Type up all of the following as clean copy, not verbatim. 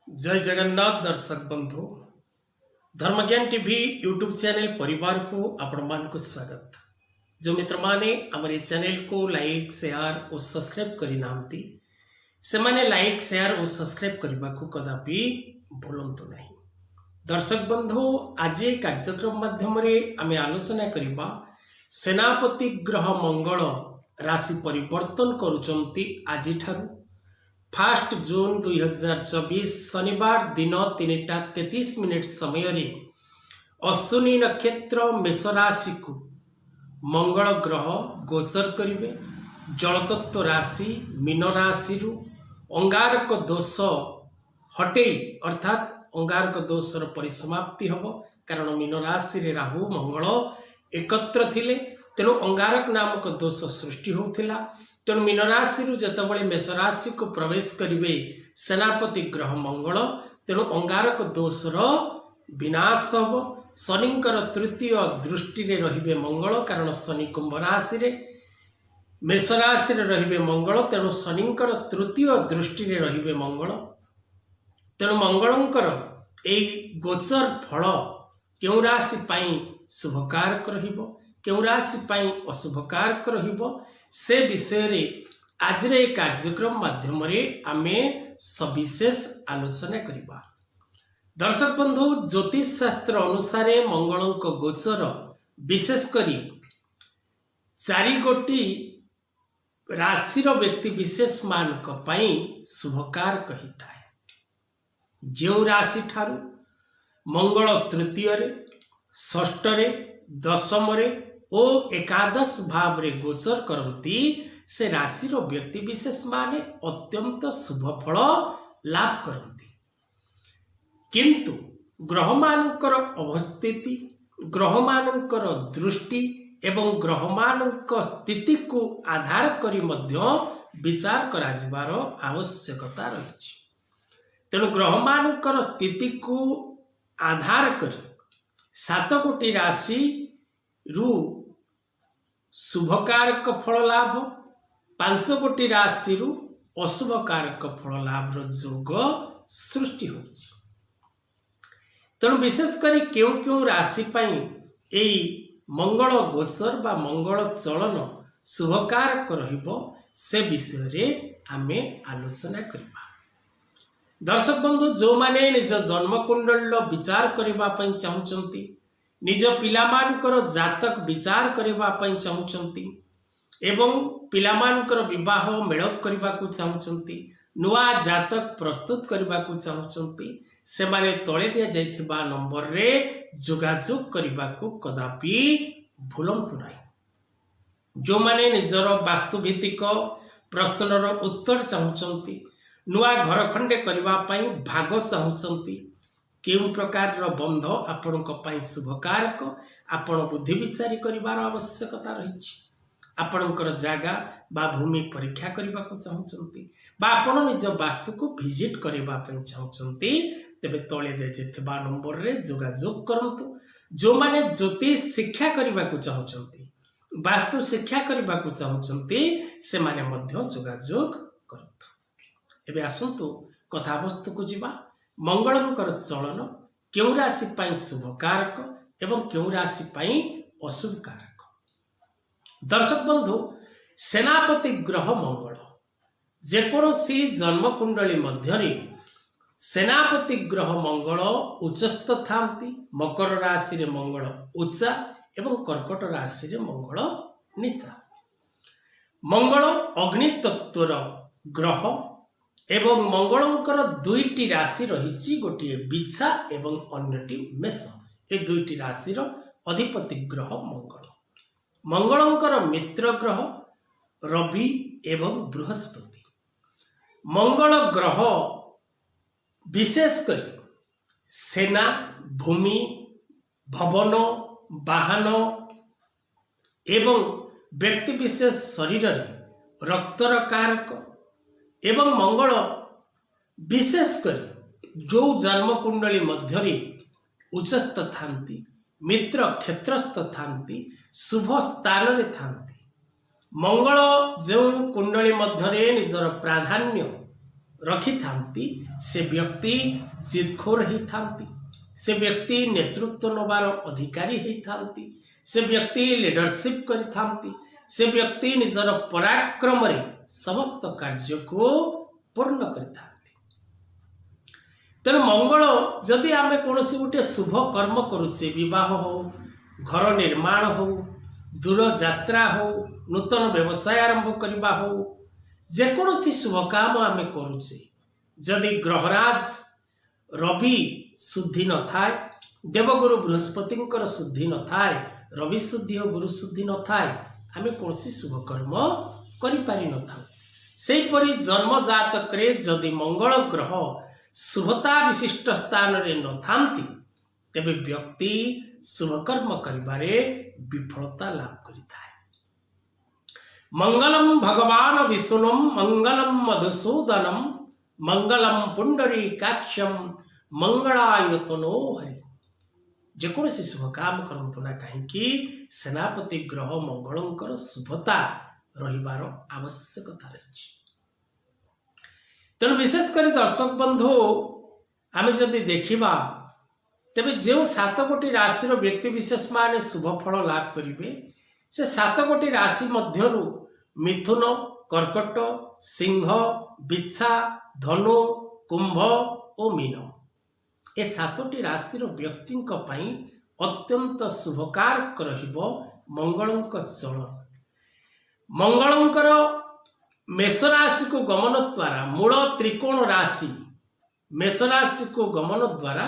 जय जगन्नाथ दर्शक बंधु धर्मज्ञान टीवी यूट्यूब चैनल परिवार को आपण मान को स्वागत। जो मित्र माने हमारे चैनल को लाइक शेयर और सब्सक्राइब करी नांती से माने लाइक शेयर और सब्सक्राइब करबा को कदापि भूलंतु नहीं। दर्शक बंधु आज कार्यक्रम माध्यम रे आमे आलोचना करिबा सेनापति ग्रह मंगल राशि परिवर्तन करूचंती आज ठारू 1 जून 2024 शनिवार दिन 3:33 समय रे अश्विनी नक्षत्र मेष राशि को मंगल ग्रह गोचर करिवे। जलतत्व राशि मीन राशि रु अंगारक दोष हटे अर्थात अंगारक दोषर परिसमाप्ति हब। कारण मीन राशि रे राहु मंगल एकत्र थिले तेणु अंगारक नामक दोष सृष्टि होउथिला। तेणु मीन राशि जितेबाला मेष राशि को प्रवेश करेंगे सेनापति ग्रह मंगल तेणु अंगारक दोषर विनाश हम। शनिंकर तृतीय दृष्टि रे रहिबे मंगल कारण शनि कुंभ राशि रे मेष राशि रे रहिबे मंगल तेणु शनिंकर तृतीय दृष्टि रे रहिबे मंगल। तेणु मंगलंकर एई गोचर फल केउ राशि पाई शुभकारक रहिबो केउ राशि पाई अशुभकारक रहिबो से विषय रे आज रे कार्यक्रम माध्यम रे आमे सविशेष आलोचना करिबा। दर्शक बंधु ज्योतिष शास्त्र अनुसार मंगलंक गोचर विशेष करी 4 गोटी राशिर व्यक्ति विशेष मानक पई शुभकार कहिताए। जो राशि ठारू मंगल तृतीय रे षष्ठ रे दशम रे ओ एकादश भाव रे गोचर करती से राशिर व्यक्ति विशेष माने अत्यंत शुभ फल लाभ करती। किंतु ग्रह मानकर अवस्थिति ग्रह मानकर दृष्टि एवं ग्रह मानक स्थिति को आधार करी मध्य विचार करा जिबार आवश्यकता रही। तेणु ग्रह मानकर स्थिति को आधार कर 7 गोटी राशि रु शुभकारक फल लाभ 5 गोटी राशि रु अशुभकारक फल लाभ जोग सृष्टि होछि। तेणु विशेष करी क्यों क्यों राशि पाई एई मंगल गोचर बा मंगल चलन शुभकारक रहिबो से विषय रे आमे आलोचना करिबा। दर्शक बंधु जो माने निज जन्म कुंडल विचार करिबा पई चाहुचंती निज पिलामानकर जातक विचार करबा पई चाहुचंती एवं पिलामानकर विवाह मेल करबा को चाहुचंती नुआ जातक प्रस्तुत करबा को चाहुचंती से माने तळे दिया जायथिबा नंबर रे जोगाजोग करबा को कदापि भूलंतु नाही। जो माने निजर वास्तुभित्तिक प्रश्नर उत्तर चाहुचंती नुआ घर खंडे करबा पई भाग चाहुचंती केउ प्रकार बंध आपण शुभकारक आपण बुद्धि विचारी करिवार आवश्यकता रही। आपणकर जगह बा भूमि परीक्षा करने को चाहते बा आपण निज वास्तु को विजिट करने चाहते तेबे तले देथिबा नंबर रे जोगाजोग करंतु। जो माने ज्योतिष शिक्षा करने को चाहते वास्तु शिक्षा करने को चाहते से माने मध्य जोगाजोग करंतु। एबे आसंतु कथावस्तु को जिबा। मंगलंकर चलन क्यों राशि पाई शुभकारक एवं क्यों राशि पाई अशुभकारक। दर्शक बंधु सेनापति ग्रह मंगल जेकोसी जन्म कुंडली मध्य सेनापति ग्रह मंगल उच्चस्थ थांती। मकर राशि रे मंगल उच्चा एवं कर्कट राशि रे मंगल नीचा। मंगल अग्नि तत्वर ग्रह एवं मंगलंकर 2टी राशि रही गोटे बिछा एवं अन्यटी मेष। ए 2टी राशिर अधिपति ग्रह मंगल। मंगलंकर मित्र ग्रह रवि एवं बृहस्पति। मंगल ग्रह विशेष कर सेना भूमि भवन वाहन एवं व्यक्ति विशेष शरीर रे रक्तर कारक एवं मंगल विशेष कर जो जन्म कुंडली मध्य उच्चस्थ थांती मित्र क्षेत्रस्थ थांती शुभ स्थान रे थांती। मंगल जो कुंडली मध्य निजर प्राधान्य रखि थांती से व्यक्ति जिदखोर ही थांती, से व्यक्ति नेतृत्व नबार अधिकारी ही थांती, से व्यक्ति लीडरशिप करि थांती, से व्यक्ति निजर पराक्रम रे समस्त कार्य को पूर्ण करि थांती। तेणु मंगल जदि आमे कोनोसी गोटे शुभ कर्म करुचे, विवाह हो, घर निर्माण हो, दूर यात्रा हो, नूतन व्यवसाय आरंभ करबा हो, जेकोसी शुभ काम आमे करुचे, जदि ग्रहराज रवि शुद्धि न थाए, देवगुरु बृहस्पतिंकर शुद्धि न थाए, रवि शुद्धि और गुरु शुद्धि न थाए, आमे कोनोसी शुभ कर्म करि पारि न थाउ। सेहि परि जन्म जातक रे जदि मंगल ग्रह शुभता विशिष्ट स्थान रे न थांती, तेबे व्यक्ति शुभ कर्म करिबारे विफलता लाभ करिथाय। मंगलम भगवान विष्णुम मंगलम मधुसूदनम मंगलम पुंडरीकाक्षम मंगलायतनो हरि। जेकोसी शुभ काम करंतु ना कहीं सेनापति ग्रह मंगलंकर शुभता रहिबार आवश्यकता रही। तेणु विशेषकर दर्शक बंधु आमे जदि देखिबा, तेबे जो 7 गोटी राशि व्यक्ति विशेष माने शुभ फल लाभ करिवे, से 7 गोटी राशि मध्यरु मिथुन, कर्कट, सिंह, बिच्छा, धनु, कुंभ और मीन, ए 7टी राशि व्यक्ति अत्यंत शुभकारक रहिबो मंगलंक चलन। मंगलंकर मेष राशि को गमन द्वारा मूल त्रिकोण राशि मेष राशि को गमन द्वारा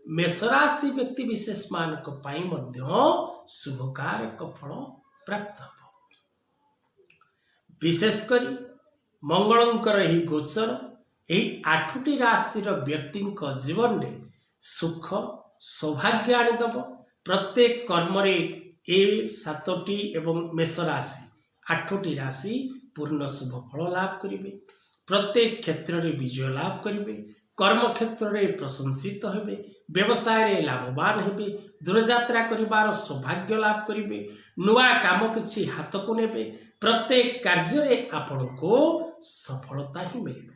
मेष राशि व्यक्ति विशेष मानक पाई मध्य शुभकारक फल प्राप्त हो। विशेषकर मंगलंकर ही गोचर यही 8टी राशि व्यक्ति जीवन में सुख सौभाग्य आनीदब। प्रत्येक कर्म रे ए 7टी एवं मेष राशि 8टी राशि पूर्ण शुभ फल लाभ करिवे। प्रत्येक क्षेत्र रे विजय लाभ करिवे, कर्म क्षेत्र रे प्रशंसित हेबे, व्यवसाय रे लाभवान हेबे, दूरयात्रा करिबार सौभाग्य लाभ करिवे, नुआ काम किछि हाथ को नेबे, प्रत्येक कार्य रे आपन को सफलता ही मिलिबे।